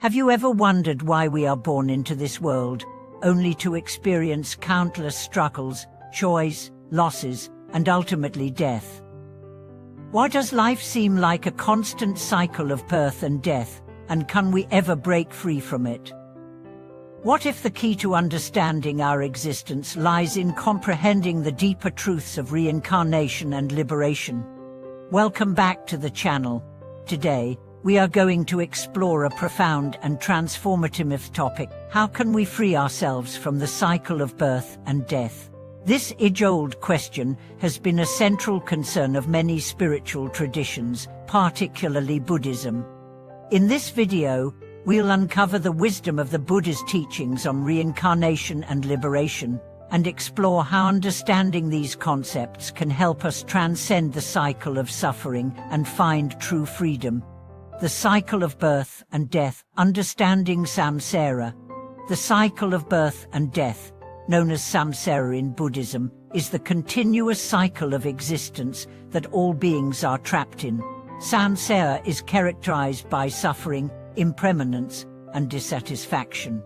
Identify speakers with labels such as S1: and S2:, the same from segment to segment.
S1: Have you ever wondered why we are born into this world, only to experience countless struggles, joys, losses, and ultimately death? Why does life seem like a constant cycle of birth and death, and can we ever break free from it? What if the key to understanding our existence lies in comprehending the deeper truths of reincarnation and liberation? Welcome back to the channel. Today, we are going to explore a profound and transformative topic. How can we free ourselves from the cycle of birth and death? This age-old question has been a central concern of many spiritual traditions, particularly Buddhism. In this video, we'll uncover the wisdom of the Buddha's teachings on reincarnation and liberation, and explore how understanding these concepts can help us transcend the cycle of suffering and find true freedom. The cycle of birth and death, understanding samsara. The cycle of birth and death, known as samsara in Buddhism, is the continuous cycle of existence that all beings are trapped in. Samsara is characterized by suffering, impermanence, and dissatisfaction.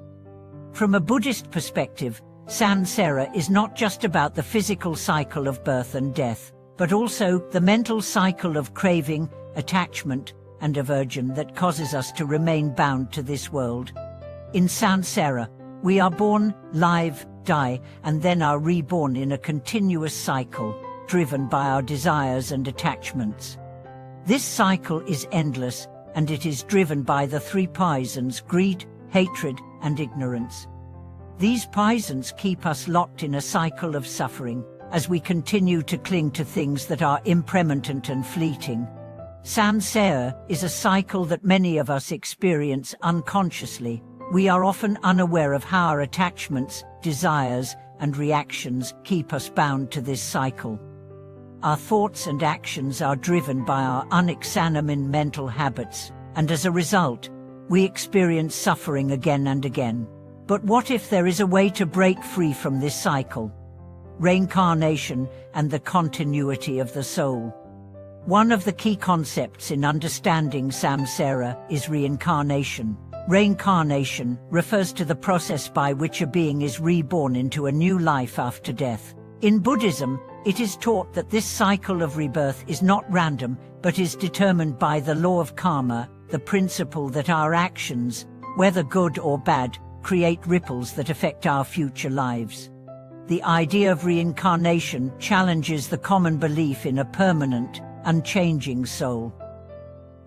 S1: From a Buddhist perspective, samsara is not just about the physical cycle of birth and death, but also the mental cycle of craving, attachment, and aversion that causes us to remain bound to this world. In samsara, we are born, live, die, and then are reborn in a continuous cycle, driven by our desires and attachments. This cycle is endless, and it is driven by the three poisons: greed, hatred, and ignorance. These poisons keep us locked in a cycle of suffering, as we continue to cling to things that are impermanent and fleeting. Samsara is a cycle that many of us experience unconsciously. We are often unaware of how our attachments, desires, and reactions keep us bound to this cycle. Our thoughts and actions are driven by our unexamined mental habits, and as a result, we experience suffering again and again. But what if there is a way to break free from this cycle? Reincarnation and the continuity of the soul. One of the key concepts in understanding samsara is reincarnation. Reincarnation refers to the process by which a being is reborn into a new life after death. In Buddhism, it is taught that this cycle of rebirth is not random, but is determined by the law of karma, the principle that our actions, whether good or bad, create ripples that affect our future lives. The idea of reincarnation challenges the common belief in a permanent, unchanging soul.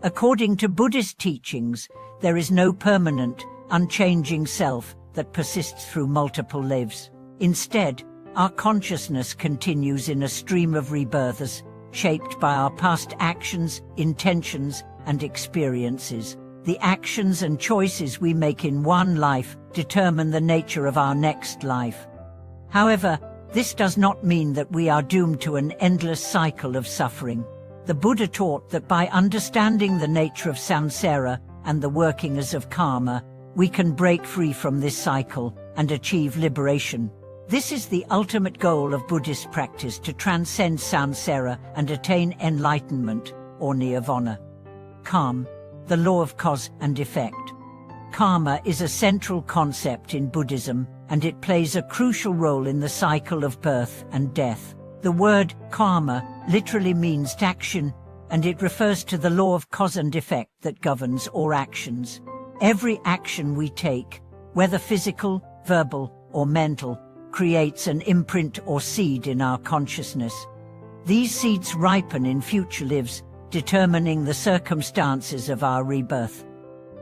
S1: According to Buddhist teachings, there is no permanent, unchanging self that persists through multiple lives. Instead, our consciousness continues in a stream of rebirths, shaped by our past actions, intentions, and experiences. The actions and choices we make in one life determine the nature of our next life. However, this does not mean that we are doomed to an endless cycle of suffering. The Buddha taught that by understanding the nature of samsara and the workings of karma, we can break free from this cycle and achieve liberation. This is the ultimate goal of Buddhist practice: to transcend samsara and attain enlightenment, or nirvana. Karma, the law of cause and effect. Karma is a central concept in Buddhism, and it plays a crucial role in the cycle of birth and death. The word karma literally means action, and it refers to the law of cause and effect that governs all actions. Every action we take, whether physical, verbal, or mental, creates an imprint or seed in our consciousness. These seeds ripen in future lives, determining the circumstances of our rebirth.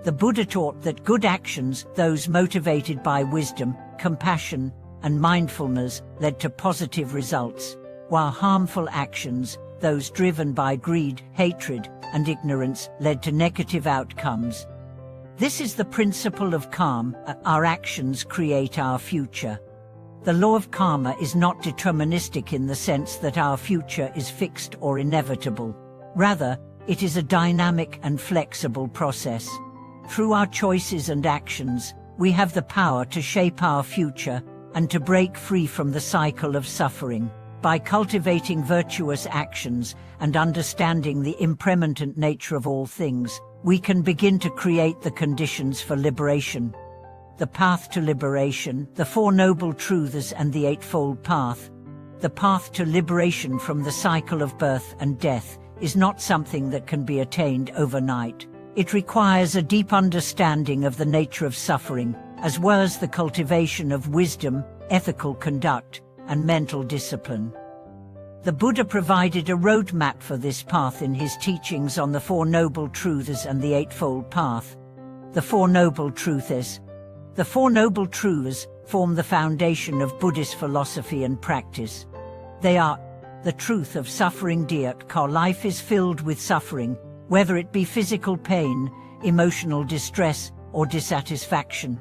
S1: The Buddha taught that good actions, those motivated by wisdom, compassion, and mindfulness, led to positive results, while harmful actions, those driven by greed, hatred, and ignorance, led to negative outcomes. This is the principle of karma. Our actions create our future. The law of karma is not deterministic in the sense that our future is fixed or inevitable. Rather, it is a dynamic and flexible process. Through our choices and actions, we have the power to shape our future and to break free from the cycle of suffering. By cultivating virtuous actions and understanding the impermanent nature of all things, we can begin to create the conditions for liberation. The path to liberation, the Four Noble Truths and the Eightfold Path. The path to liberation from the cycle of birth and death is not something that can be attained overnight. It requires a deep understanding of the nature of suffering, as well as the cultivation of wisdom, ethical conduct, and mental discipline. The Buddha provided a roadmap for this path in his teachings on the Four Noble Truths and the Eightfold Path. The Four Noble Truths. The Four Noble Truths form the foundation of Buddhist philosophy and practice. They are the truth of suffering. Life is filled with suffering, whether it be physical pain, emotional distress, or dissatisfaction.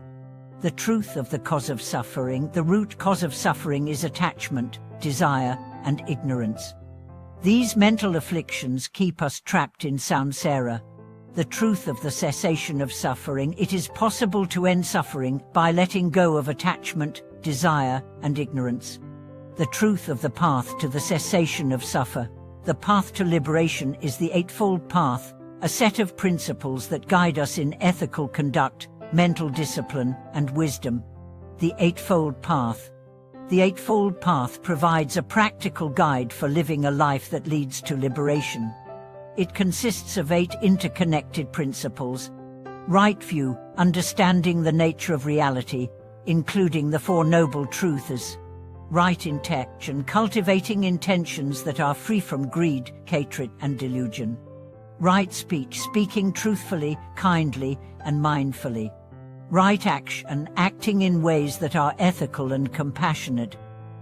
S1: The truth of the cause of suffering. The root cause of suffering is attachment, desire, and ignorance. These mental afflictions keep us trapped in samsara. The truth of the cessation of suffering. It is possible to end suffering by letting go of attachment, desire, and ignorance. The truth of the path to the cessation of suffer. The path to liberation is the Eightfold Path, a set of principles that guide us in ethical conduct, mental discipline, and wisdom. The Eightfold Path. The Eightfold Path provides a practical guide for living a life that leads to liberation. It consists of 8 interconnected principles. Right view, understanding the nature of reality, including the Four Noble Truths. Right intention, cultivating intentions that are free from greed, hatred, and delusion. Right speech, speaking truthfully, kindly, and mindfully. Right action, acting in ways that are ethical and compassionate.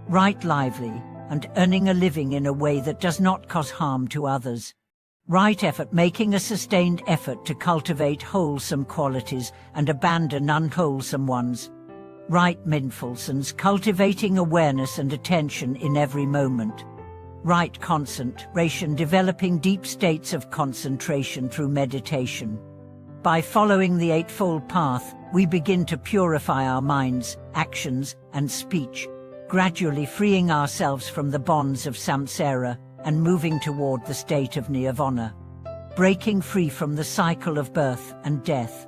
S1: Right lively, and earning a living in a way that does not cause harm to others. Right effort, making a sustained effort to cultivate wholesome qualities and abandon unwholesome ones. Right mindfulness, cultivating awareness and attention in every moment. Right concentration, developing deep states of concentration through meditation. By following the Eightfold Path, we begin to purify our minds, actions, and speech, gradually freeing ourselves from the bonds of samsara and moving toward the state of nirvana. Breaking free from the cycle of birth and death.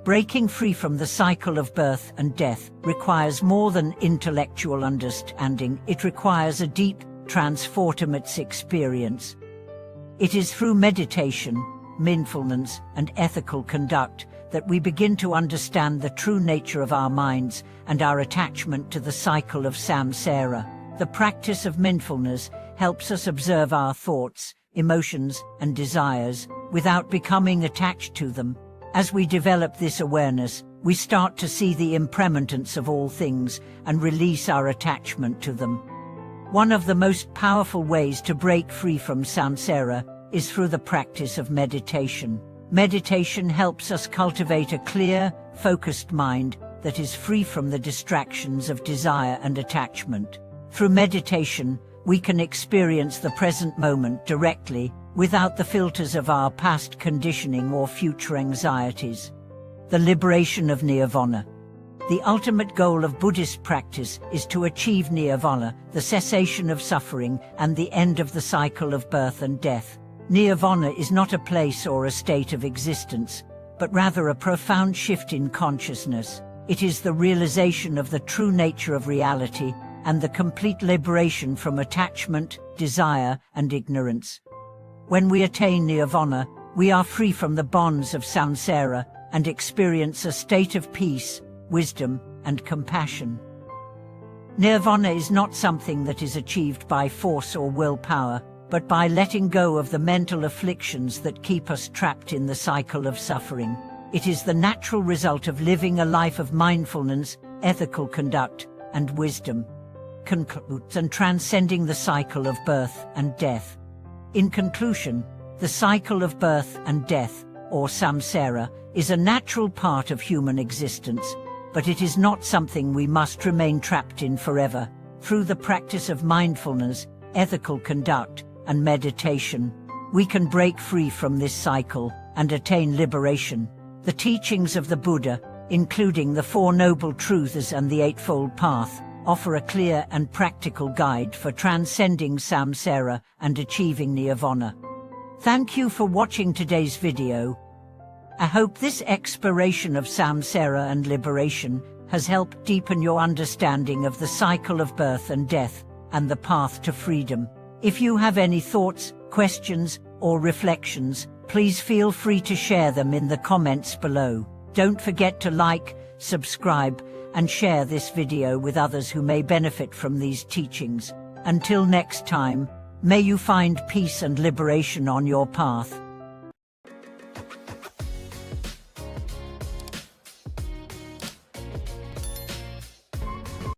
S1: Breaking free from the cycle of birth and death requires more than intellectual understanding. It requires a deep, transformative experience. It is through meditation, mindfulness, and ethical conduct that we begin to understand the true nature of our minds and our attachment to the cycle of samsara. The practice of mindfulness helps us observe our thoughts, emotions, and desires without becoming attached to them. As we develop this awareness, we start to see the impermanence of all things and release our attachment to them. One of the most powerful ways to break free from samsara is through the practice of meditation. Meditation helps us cultivate a clear, focused mind that is free from the distractions of desire and attachment. Through meditation, we can experience the present moment directly, without the filters of our past conditioning or future anxieties. The liberation of nirvana. The ultimate goal of Buddhist practice is to achieve nirvana, the cessation of suffering and the end of the cycle of birth and death. Nirvana is not a place or a state of existence, but rather a profound shift in consciousness. It is the realization of the true nature of reality and the complete liberation from attachment, desire, and ignorance. When we attain nirvana, we are free from the bonds of samsara and experience a state of peace, wisdom, and compassion. Nirvana is not something that is achieved by force or willpower, but by letting go of the mental afflictions that keep us trapped in the cycle of suffering. It is the natural result of living a life of mindfulness, ethical conduct, and wisdom. Concludes and transcending the cycle of birth and death. In conclusion, the cycle of birth and death, or samsara, is a natural part of human existence, but it is not something we must remain trapped in forever. Through the practice of mindfulness, ethical conduct, and meditation, we can break free from this cycle and attain liberation. The teachings of the Buddha, including the Four Noble Truths and the Eightfold Path, offer a clear and practical guide for transcending samsara and achieving nirvana. Thank you for watching today's video. I hope this exploration of samsara and liberation has helped deepen your understanding of the cycle of birth and death and the path to freedom. If you have any thoughts, questions, or reflections, please feel free to share them in the comments below. Don't forget to like, subscribe, and share this video with others who may benefit from these teachings. Until next time, may you find peace and liberation on your path.